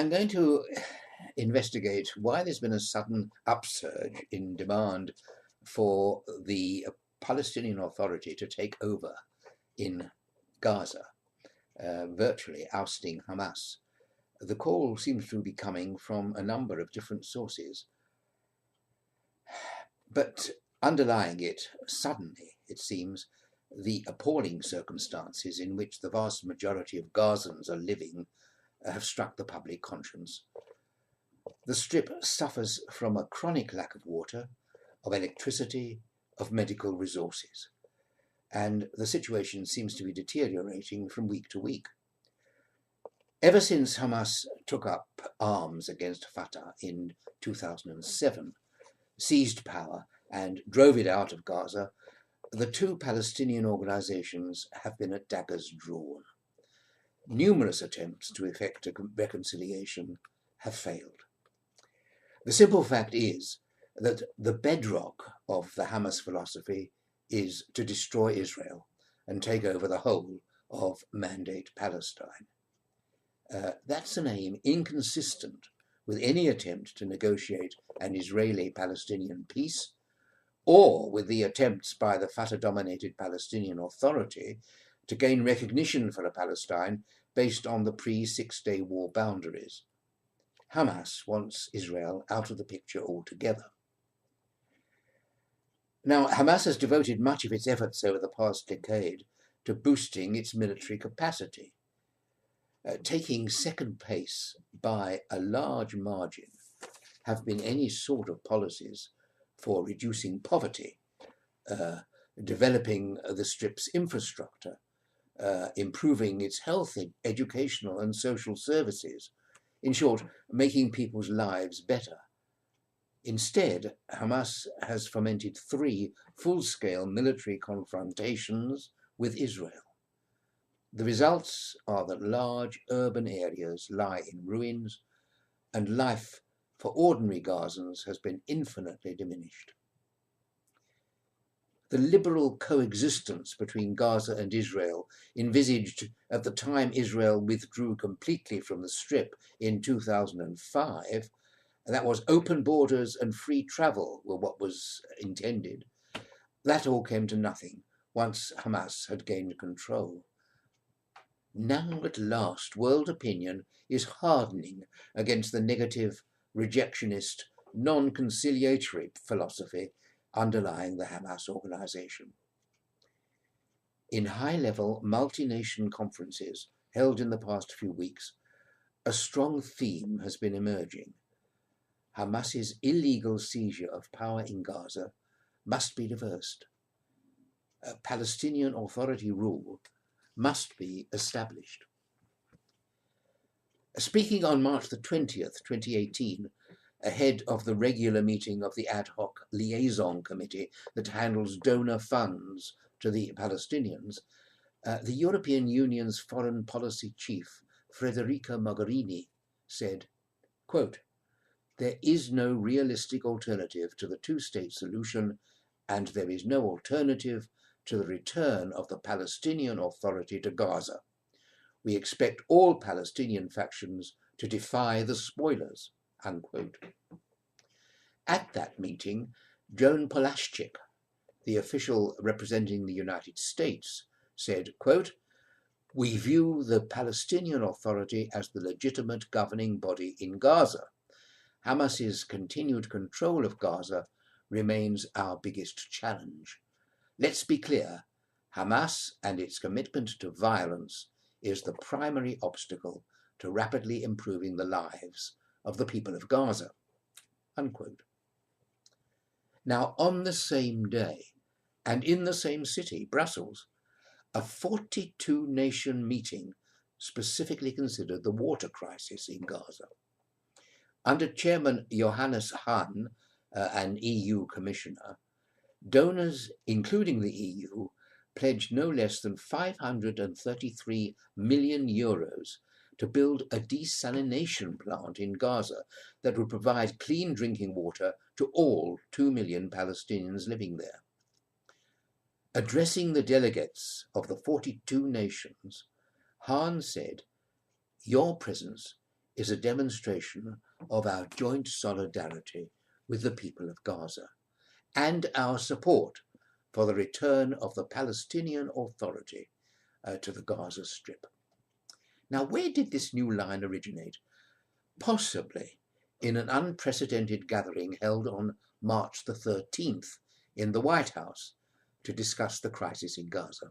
I'm going to investigate why there's been a sudden upsurge in demand for the Palestinian Authority to take over in Gaza, virtually ousting Hamas. The call seems to be coming from a number of different sources, but underlying it, suddenly, it seems, the appalling circumstances in which the vast majority of Gazans are living have struck the public conscience. The Strip suffers from a chronic lack of water, of electricity, of medical resources, and the situation seems to be deteriorating from week to week. Ever since Hamas took up arms against Fatah in 2007, seized power and drove it out of Gaza, the two Palestinian organizations have been at daggers drawn. Numerous attempts to effect a reconciliation have failed. The simple fact is that the bedrock of the Hamas philosophy is to destroy Israel and take over the whole of Mandate Palestine. That's an aim inconsistent with any attempt to negotiate an Israeli-Palestinian peace, or with the attempts by the Fatah-dominated Palestinian Authority to gain recognition for a Palestine based on the pre-Six-Day War boundaries. Hamas wants Israel out of the picture altogether. Now, Hamas has devoted much of its efforts over the past decade to boosting its military capacity. Taking second place by a large margin have been any sort of policies for reducing poverty, developing the Strip's infrastructure, improving its health, educational and social services, in short, making people's lives better. Instead, Hamas has fomented 3 full-scale military confrontations with Israel. The results are that large urban areas lie in ruins, and life for ordinary Gazans has been infinitely diminished. The liberal coexistence between Gaza and Israel, envisaged at the time Israel withdrew completely from the Strip in 2005, that was open borders and free travel were what was intended. That all came to nothing once Hamas had gained control. Now at last world opinion is hardening against the negative, rejectionist, non-conciliatory philosophy underlying the Hamas organization. In high-level multi-nation conferences held in the past few weeks, a strong theme has been emerging. Hamas's illegal seizure of power in Gaza must be reversed. Palestinian Authority rule must be established. Speaking on March the 20th, 2018, ahead of the regular meeting of the ad hoc liaison committee that handles donor funds to the Palestinians, the European Union's foreign policy chief, Federica Mogherini, said, quote, "There is no realistic alternative to the two-state solution, and there is no alternative to the return of the Palestinian Authority to Gaza. We expect all Palestinian factions to defy the spoilers," unquote. At that meeting, Joan Polaschik, the official representing the United States, said, quote, "We view the Palestinian Authority as the legitimate governing body in Gaza. Hamas's continued control of Gaza remains our biggest challenge. Let's be clear, Hamas and its commitment to violence is the primary obstacle to rapidly improving the lives of the people of Gaza," unquote. Now, on the same day, and in the same city, Brussels, a 42-nation meeting specifically considered the water crisis in Gaza. Under Chairman Johannes Hahn, an EU commissioner, donors, including the EU, pledged no less than 533 million euros to build a desalination plant in Gaza that would provide clean drinking water to all 2 million Palestinians living there. Addressing the delegates of the 42 nations, Hahn said, "Your presence is a demonstration of our joint solidarity with the people of Gaza and our support for the return of the Palestinian Authority to the Gaza Strip. Now, where did this new line originate? Possibly in an unprecedented gathering held on March the 13th in the White House to discuss the crisis in Gaza.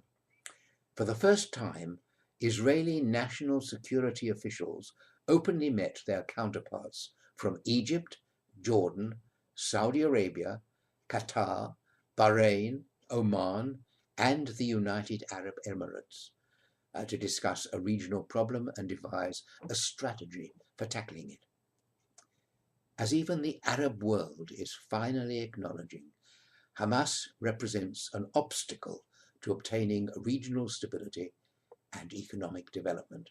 For the first time, Israeli national security officials openly met their counterparts from Egypt, Jordan, Saudi Arabia, Qatar, Bahrain, Oman, and the United Arab Emirates to discuss a regional problem and devise a strategy for tackling it. As even the Arab world is finally acknowledging, Hamas represents an obstacle to obtaining regional stability and economic development.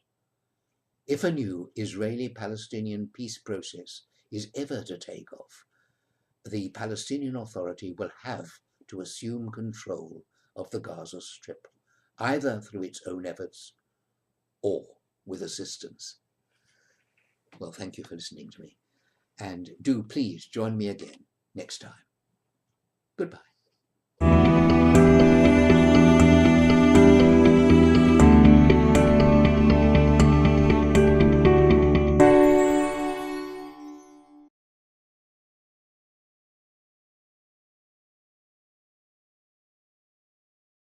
If a new Israeli-Palestinian peace process is ever to take off, the Palestinian Authority will have to assume control of the Gaza Strip, either through its own efforts or with assistance. Well, thank you for listening to me, and do please join me again next time. Goodbye.